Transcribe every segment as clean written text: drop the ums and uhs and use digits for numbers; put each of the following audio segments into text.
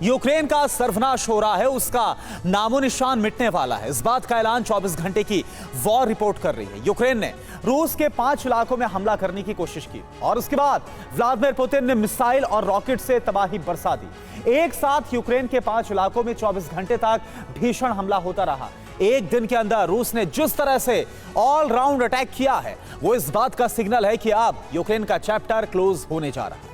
Ukraine का सर्वनाश हो रहा है, उसका नामो निशान मिटने वाला है। इस बात का ऐलान 24 घंटे की वॉर रिपोर्ट कर रही है। यूक्रेन ने रूस के 5 इलाकों में हमला करने की कोशिश की और उसके बाद व्लादिमीर पुतिन ने मिसाइल और रॉकेट से तबाही बरसा दी। एक साथ यूक्रेन के 5 इलाकों में 24 घंटे तक भीषण हमला होता रहा। एक दिन के अंदर रूस ने जिस तरह से ऑल राउंड अटैक किया है, वो इस बात का सिग्नल है कि अब यूक्रेन का चैप्टर क्लोज होने जा रहा है।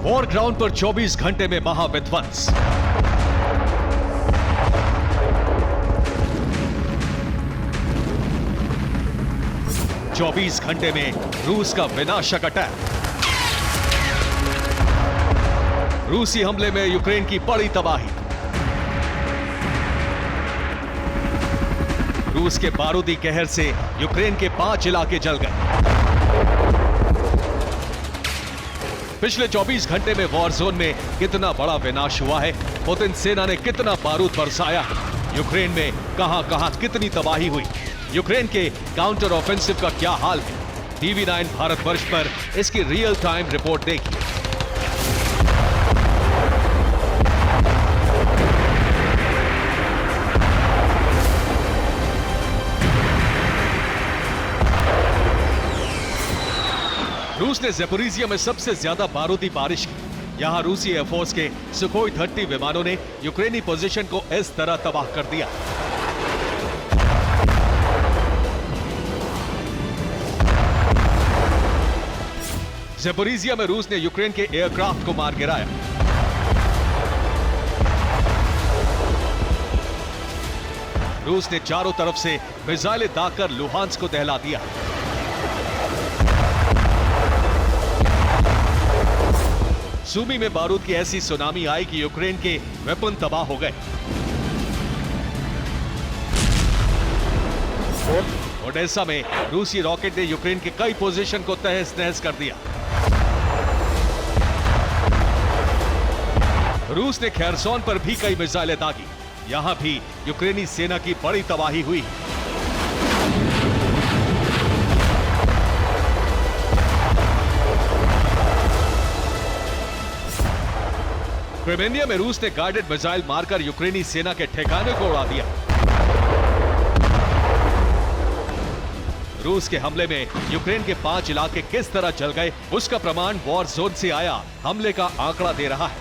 वॉर ग्राउंड पर 24 घंटे में महाविध्वंस। चौबीस घंटे में रूस का विनाशक अटैक। रूसी हमले में यूक्रेन की बड़ी तबाही। रूस के बारूदी कहर से यूक्रेन के 5 इलाके जल गए। पिछले 24 घंटे में वॉर जोन में कितना बड़ा विनाश हुआ है, पुतिन सेना ने कितना बारूद बरसाया है, यूक्रेन में कहां-कहां कितनी तबाही हुई, यूक्रेन के काउंटर ऑफेंसिव का क्या हाल है। TV9 भारतवर्ष पर इसकी रियल टाइम रिपोर्ट देखिए। रूस ने ज़पोरिजिया में सबसे ज्यादा बारूदी बारिश की। यहां रूसी एयरफोर्स के सुखोई 30 विमानों ने यूक्रेनी पोजीशन को इस तरह तबाह कर दिया। ज़पोरिजिया में रूस ने यूक्रेन के एयरक्राफ्ट को मार गिराया। रूस ने चारों तरफ से मिसाइलें दागकर लुहांस्क को दहला दिया। सूमी में बारूद की ऐसी सुनामी आई कि यूक्रेन के वेपन तबाह हो गए। ओडेसा में रूसी रॉकेट ने यूक्रेन के कई पोजीशन को तहस नहस कर दिया। रूस ने खेरसोन पर भी कई मिसाइलें दागी। यहां भी यूक्रेनी सेना की बड़ी तबाही हुई। क्रिमिया में रूस ने गाइडेड मिसाइल मारकर यूक्रेनी सेना के ठिकाने को उड़ा दिया। रूस के हमले में यूक्रेन के 5 इलाके किस तरह जल गए, उसका प्रमाण वॉर जोन से आया हमले का आंकड़ा दे रहा है।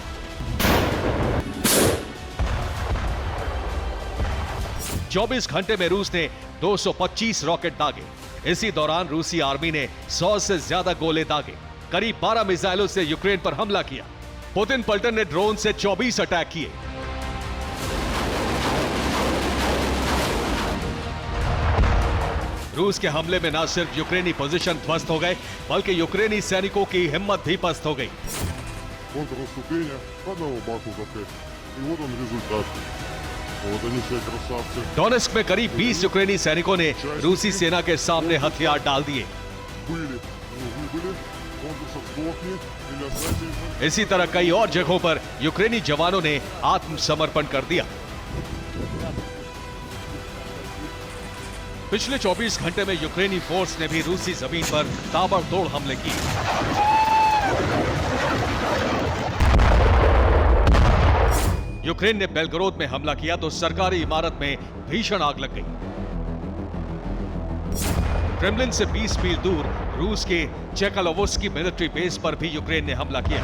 चौबीस घंटे में रूस ने 225 रॉकेट दागे। इसी दौरान रूसी आर्मी ने 100 से ज्यादा गोले दागे। करीब 12 मिसाइलों से यूक्रेन पर हमला किया। पुतिन पलटन ने ड्रोन से 24 अटैक किए। रूस के हमले में न सिर्फ यूक्रेनी पोजीशन ध्वस्त हो गए, बल्कि यूक्रेनी सैनिकों की हिम्मत भी पस्त हो गई। डोनेस्क में करीब 20 यूक्रेनी सैनिकों ने रूसी सेना के सामने हथियार डाल दिए। इसी तरह कई और जगहों पर यूक्रेनी जवानों ने आत्मसमर्पण कर दिया। पिछले 24 घंटे में यूक्रेनी फोर्स ने भी रूसी जमीन पर ताबड़तोड़ हमले किए। यूक्रेन ने बेलगोरोद में हमला किया तो सरकारी इमारत में भीषण आग लग गई। क्रेमलिन से 20 मील दूर रूस के चेकालोवस्की मिलिट्री बेस पर भी यूक्रेन ने हमला किया।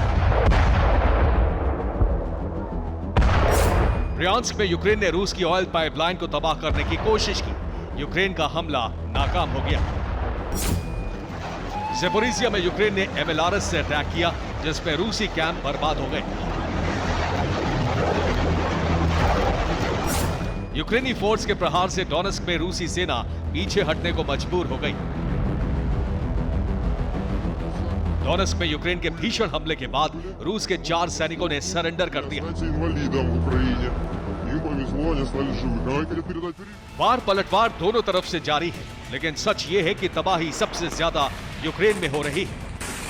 ब्रियांस्क में यूक्रेन ने रूस की ऑयल पाइपलाइन को तबाह करने की कोशिश की। यूक्रेन का हमला नाकाम हो गया। ज़पोरिजिया में यूक्रेन ने MLRS से अटैक किया, जिसमें रूसी कैंप बर्बाद हो गए। यूक्रेनी फोर्स के प्रहार से डोनेस्क में रूसी सेना पीछे हटने को मजबूर हो गई। डोनेस्क में यूक्रेन के भीषण हमले के बाद रूस के 4 सैनिकों ने सरेंडर कर दिया। वार पलटवार दोनों तरफ से जारी है, लेकिन सच ये है कि तबाही सबसे ज्यादा यूक्रेन में हो रही है।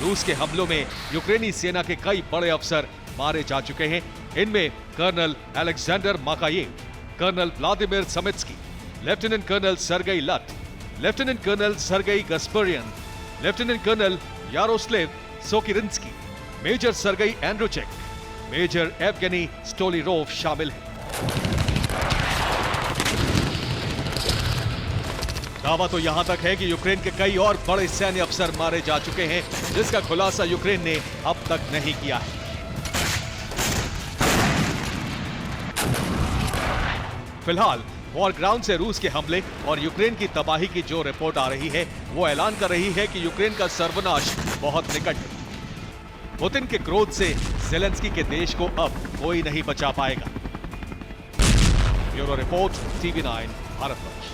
रूस के हमलों में यूक्रेनी सेना के कई बड़े अफसर मारे जा चुके हैं। इनमें colonel Alexander Makayev, colonel Vladimir Samitsky, lieutenant colonel Sergei Lat, lieutenant colonel Sergei Gasparyan, lieutenant colonel Yaroslav Sokirinsky, major Sergei Androchek, major Yevgeny Stolyarov शामिल हैं। दावा तो यहां तक है कि यूक्रेन के कई और बड़े सैन्य अफसर मारे जा चुके हैं, जिसका खुलासा यूक्रेन ने अब तक नहीं किया है। फिलहाल वॉर ग्राउंड से रूस के हमले और यूक्रेन की तबाही की जो रिपोर्ट आ रही है, वो ऐलान कर रही है कि यूक्रेन का सर्वनाश बहुत निकट है। पुतिन के क्रोध से ज़ेलेंस्की के देश को अब कोई नहीं बचा पाएगा। Bureau report, TV9 Bharatvarsh.